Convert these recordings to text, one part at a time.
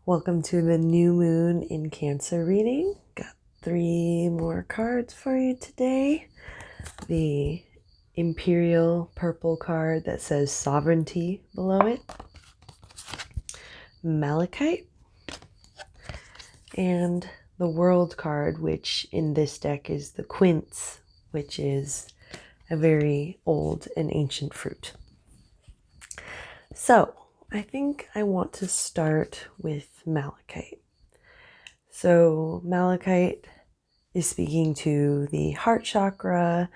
Welcome to the new moon in Cancer reading. Got 3 more cards for you today. The Imperial purple card that says sovereignty below it, Malachite, and the World card, which in this deck is the quince, which is a very old and ancient fruit. So I think I want to start with Malachite. So Malachite is speaking to the heart chakra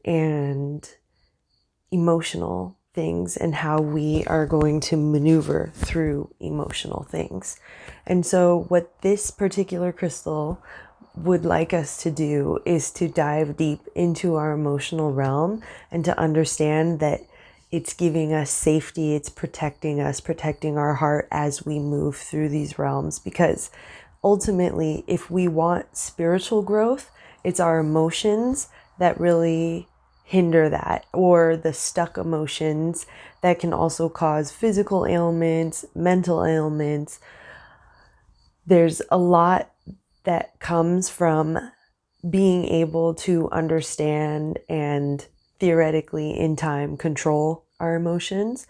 and emotional things and how we are going to maneuver through emotional things. And so what this particular crystal would like us to do is to dive deep into our emotional realm and to understand that it's giving us safety, it's protecting us, protecting our heart as we move through these realms. Because ultimately, if we want spiritual growth, it's our emotions that really hinder that, or the stuck emotions that can also cause physical ailments, mental ailments. There's a lot that comes from being able to understand and theoretically in time control our emotions.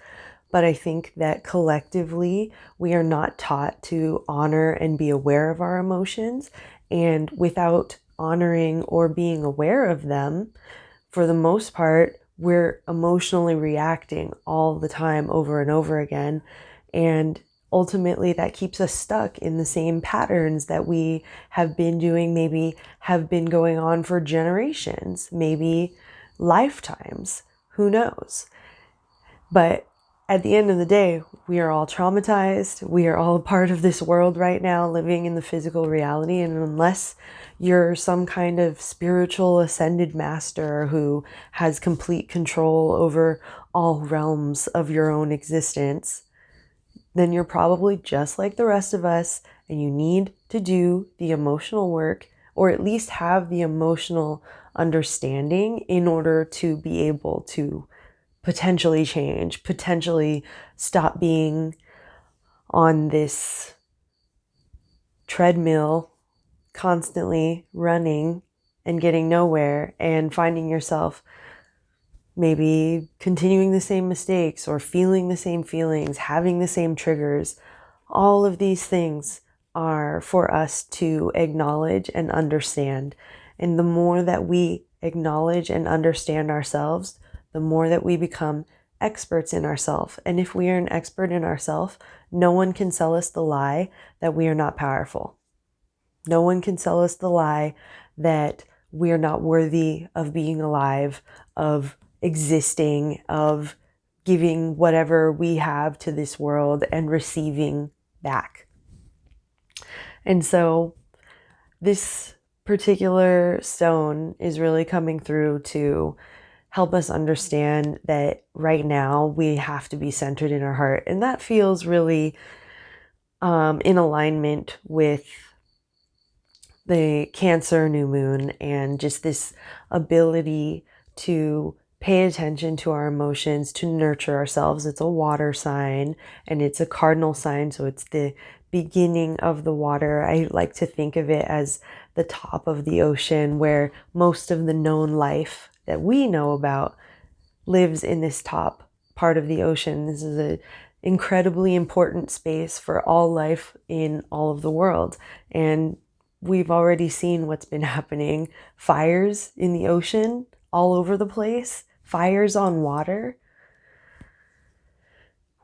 But I think that collectively we are not taught to honor and be aware of our emotions. And without honoring or being aware of them, for the most part, we're emotionally reacting all the time over and over again. And ultimately that keeps us stuck in the same patterns that we have been doing, maybe have been going on for generations, maybe lifetimes, who knows? But at the end of the day, we are all traumatized. We are all part of this world right now, living in the physical reality. And unless you're some kind of spiritual ascended master who has complete control over all realms of your own existence, then you're probably just like the rest of us, and you need to do the emotional work, or at least have the emotional understanding in order to be able to potentially change, potentially stop being on this treadmill, constantly running and getting nowhere, and finding yourself maybe continuing the same mistakes or feeling the same feelings, having the same triggers. All of these things are for us to acknowledge and understand. And the more that we acknowledge and understand ourselves, the more that we become experts in ourselves. And if we are an expert in ourselves, no one can sell us the lie that we are not powerful. No one can sell us the lie that we are not worthy of being alive, of existing, of giving whatever we have to this world and receiving back. And so this particular stone is really coming through to help us understand that right now we have to be centered in our heart. And that feels really in alignment with the Cancer new moon and just this ability to pay attention to our emotions, to nurture ourselves. It's a water sign and it's a cardinal sign, so it's the beginning of the water. I like to think of it as the top of the ocean, where most of the known life that we know about lives in this top part of the ocean. This is an incredibly important space for all life in all of the world. And we've already seen what's been happening. Fires in the ocean all over the place, fires on water.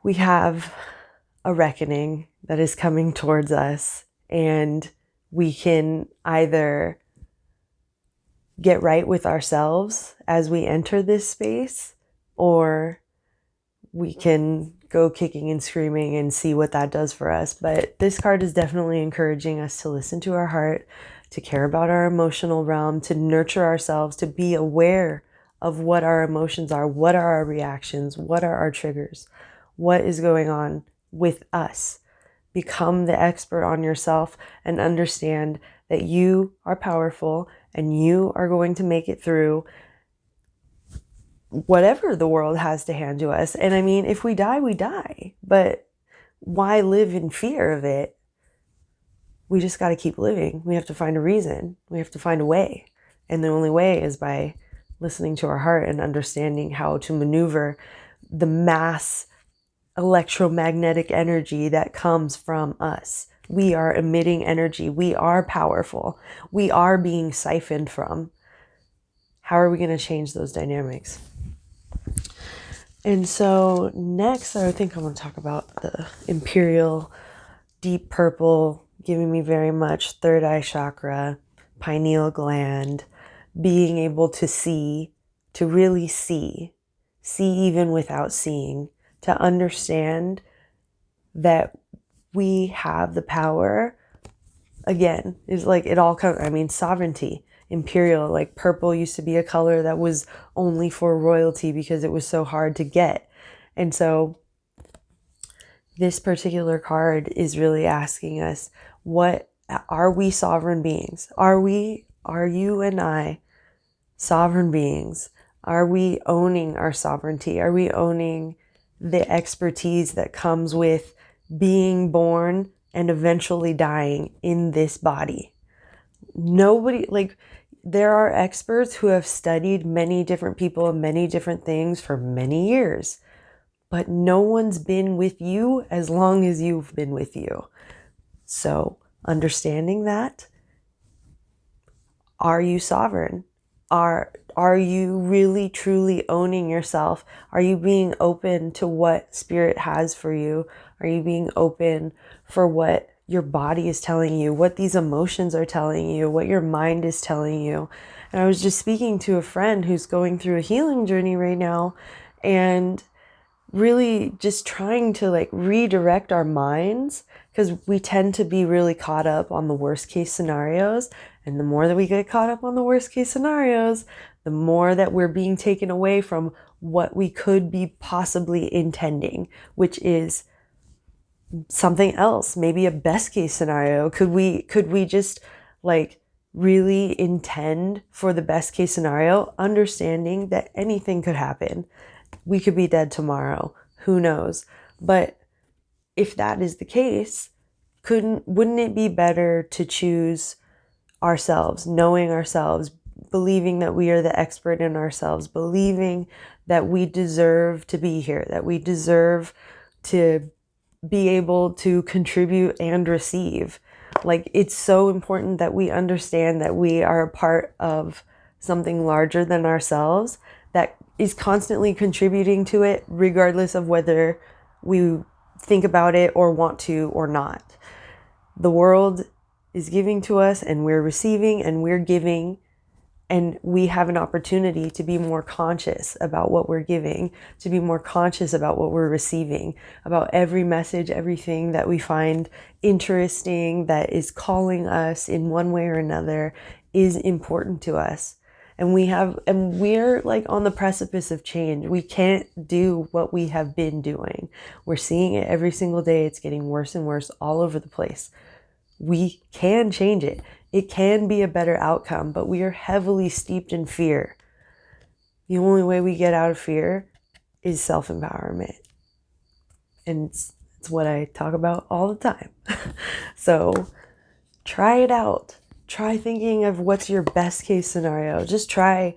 We have a reckoning that is coming towards us, and we can either get right with ourselves as we enter this space, or we can go kicking and screaming and see what that does for us. But this card is definitely encouraging us to listen to our heart, to care about our emotional realm, to nurture ourselves, to be aware of what our emotions are, what are our reactions, what are our triggers, what is going on with us. Become the expert on yourself and understand that you are powerful and you are going to make it through whatever the world has to hand to us. And I mean, if we die, we die. But why live in fear of it? we just got to keep living. We have to find a reason. We have to find a way. And the only way is by listening to our heart and understanding how to maneuver the mass electromagnetic energy that comes from us. We are emitting energy. We are powerful. We are being siphoned from. How are we going to change those dynamics? And so next, I think I'm going to talk about the imperial deep purple, giving me very much third eye chakra, pineal gland, being able to see, to really see even without seeing, to understand that we have the power. Again, is like it all comes, sovereignty, imperial, like purple used to be a color that was only for royalty because it was so hard to get. And so this particular card is really asking us, what are we sovereign beings? Are you and I sovereign beings? Are we owning our sovereignty? Are we owning the expertise that comes with being born and eventually dying in this body? Nobody, like, there are experts who have studied many different people and many different things for many years, but no one's been with you as long as you've been with you. So understanding that, are you sovereign? Are you really truly owning yourself? Are you being open to what spirit has for you? Are you being open for what your body is telling you, what these emotions are telling you, what your mind is telling you? And I was just speaking to a friend who's going through a healing journey right now, and really just trying to like redirect our minds, because we tend to be really caught up on the worst case scenarios. And the more that we get caught up on the worst case scenarios, the more that we're being taken away from what we could be possibly intending, which is something else, maybe a best case scenario. Could we just like really intend for the best case scenario, understanding that anything could happen? We could be dead tomorrow. Who knows? But if that is the case, wouldn't it be better to choose ourselves, knowing ourselves, believing that we are the expert in ourselves, believing that we deserve to be here, that we deserve to be able to contribute and receive? Like, it's so important that we understand that we are a part of something larger than ourselves that is constantly contributing to it, regardless of whether we think about it or want to or not. The world is giving to us, and we're receiving, and we're giving, and we have an opportunity to be more conscious about what we're giving, to be more conscious about what we're receiving, about every message, everything that we find interesting, that is calling us in one way or another, is important to us. And we're like on the precipice of change. We can't do what we have been doing. We're seeing it every single day. It's getting worse and worse all over the place. We can change it. It can be a better outcome, but we are heavily steeped in fear. The only way we get out of fear is self-empowerment. And it's what I talk about all the time. So try it out. Try thinking of what's your best case scenario. Just try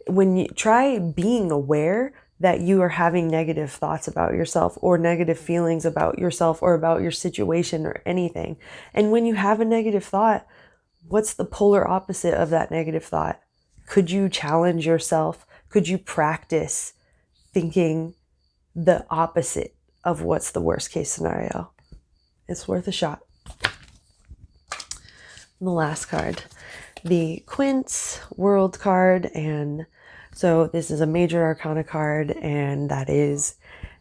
being aware that you are having negative thoughts about yourself or negative feelings about yourself or about your situation or anything. And when you have a negative thought, what's the polar opposite of that negative thought? Could you challenge yourself? Could you practice thinking the opposite of what's the worst case scenario? It's worth a shot. The last card, the Quince World card. And so this is a major arcana card, and that is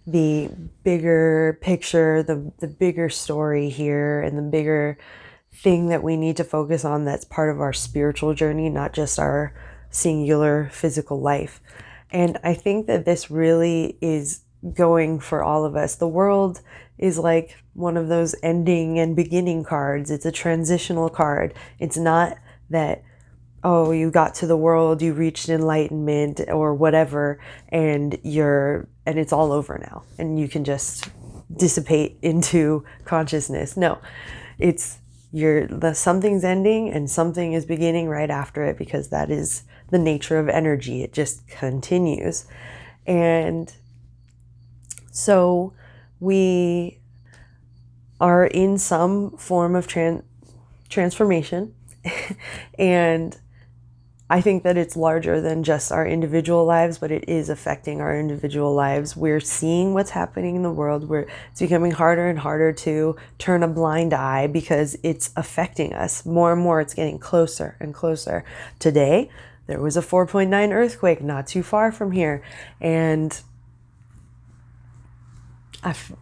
the bigger picture, the bigger story here, and the bigger thing that we need to focus on that's part of our spiritual journey, not just our singular physical life. And I think that this really is going for all of us. The world is like one of those ending and beginning cards. It's a transitional card. It's not that, oh, you got to the world, you reached enlightenment or whatever, and it's all over now and you can just dissipate into consciousness. No, it's something's ending and something is beginning right after it, because that is the nature of energy. It just continues. And so we are in some form of transformation. And I think that it's larger than just our individual lives, but it is affecting our individual lives. We're seeing what's happening in the world, where it's becoming harder and harder to turn a blind eye because it's affecting us more and more. It's getting closer and closer. Today, there was a 4.9 earthquake not too far from here. And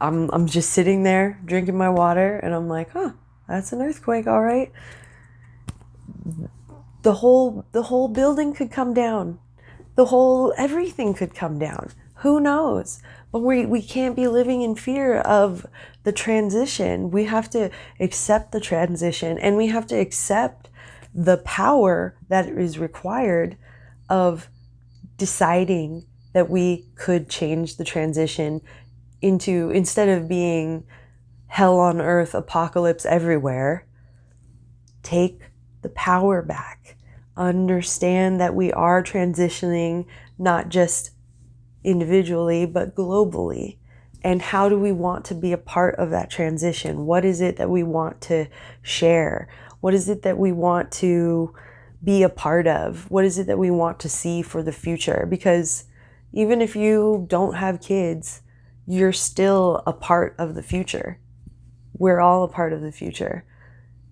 I'm just sitting there drinking my water, and I'm like, that's an earthquake, all right. The whole building could come down. Everything could come down. Who knows? But we can't be living in fear of the transition. We have to accept the transition, and we have to accept the power that is required of deciding that we could change the transition into, instead of being hell on earth, apocalypse everywhere, take the power back. Understand that we are transitioning, not just individually, but globally. And how do we want to be a part of that transition? What is it that we want to share? What is it that we want to be a part of? What is it that we want to see for the future? Because even if you don't have kids, you're still a part of the future. We're all a part of the future.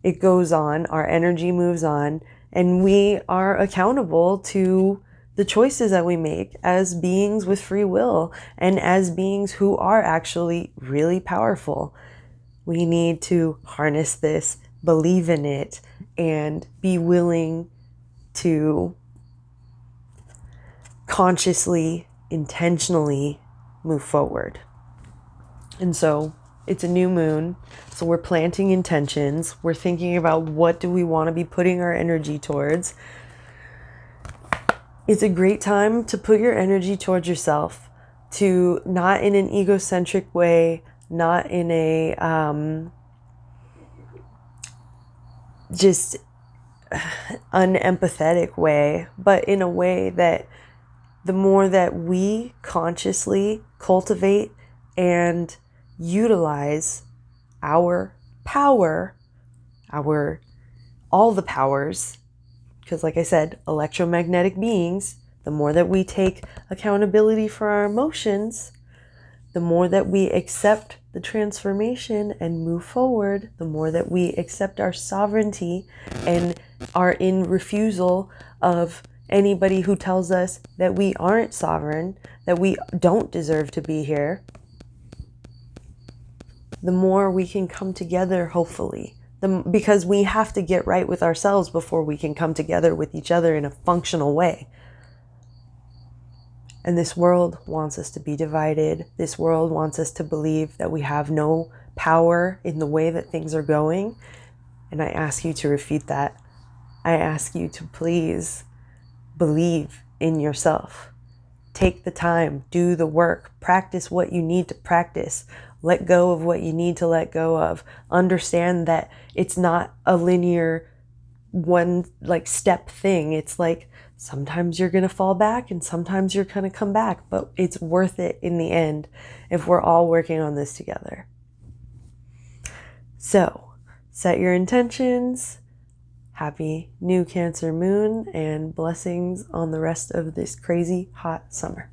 It goes on, our energy moves on, and we are accountable to the choices that we make as beings with free will and as beings who are actually really powerful. We need to harness this, believe in it, and be willing to consciously, intentionally move forward. And so it's a new moon, so we're planting intentions. We're thinking about what do we want to be putting our energy towards. It's a great time to put your energy towards yourself, to not in an egocentric way, not in a just unempathetic way, but in a way that the more that we consciously cultivate and utilize our power, all the powers, because like I said, electromagnetic beings, the more that we take accountability for our emotions, the more that we accept the transformation and move forward, the more that we accept our sovereignty and are in refusal of anybody who tells us that we aren't sovereign, that we don't deserve to be here, the more we can come together, hopefully. Because we have to get right with ourselves before we can come together with each other in a functional way. And this world wants us to be divided. This world wants us to believe that we have no power in the way that things are going. And I ask you to refute that. I ask you to please believe in yourself. Take the time, do the work, practice what you need to practice. Let go of what you need to let go of. Understand that it's not a linear one step thing. It's like sometimes you're going to fall back and sometimes you're going to come back, but it's worth it in the end if we're all working on this together. So, set your intentions. Happy new Cancer moon and blessings on the rest of this crazy hot summer.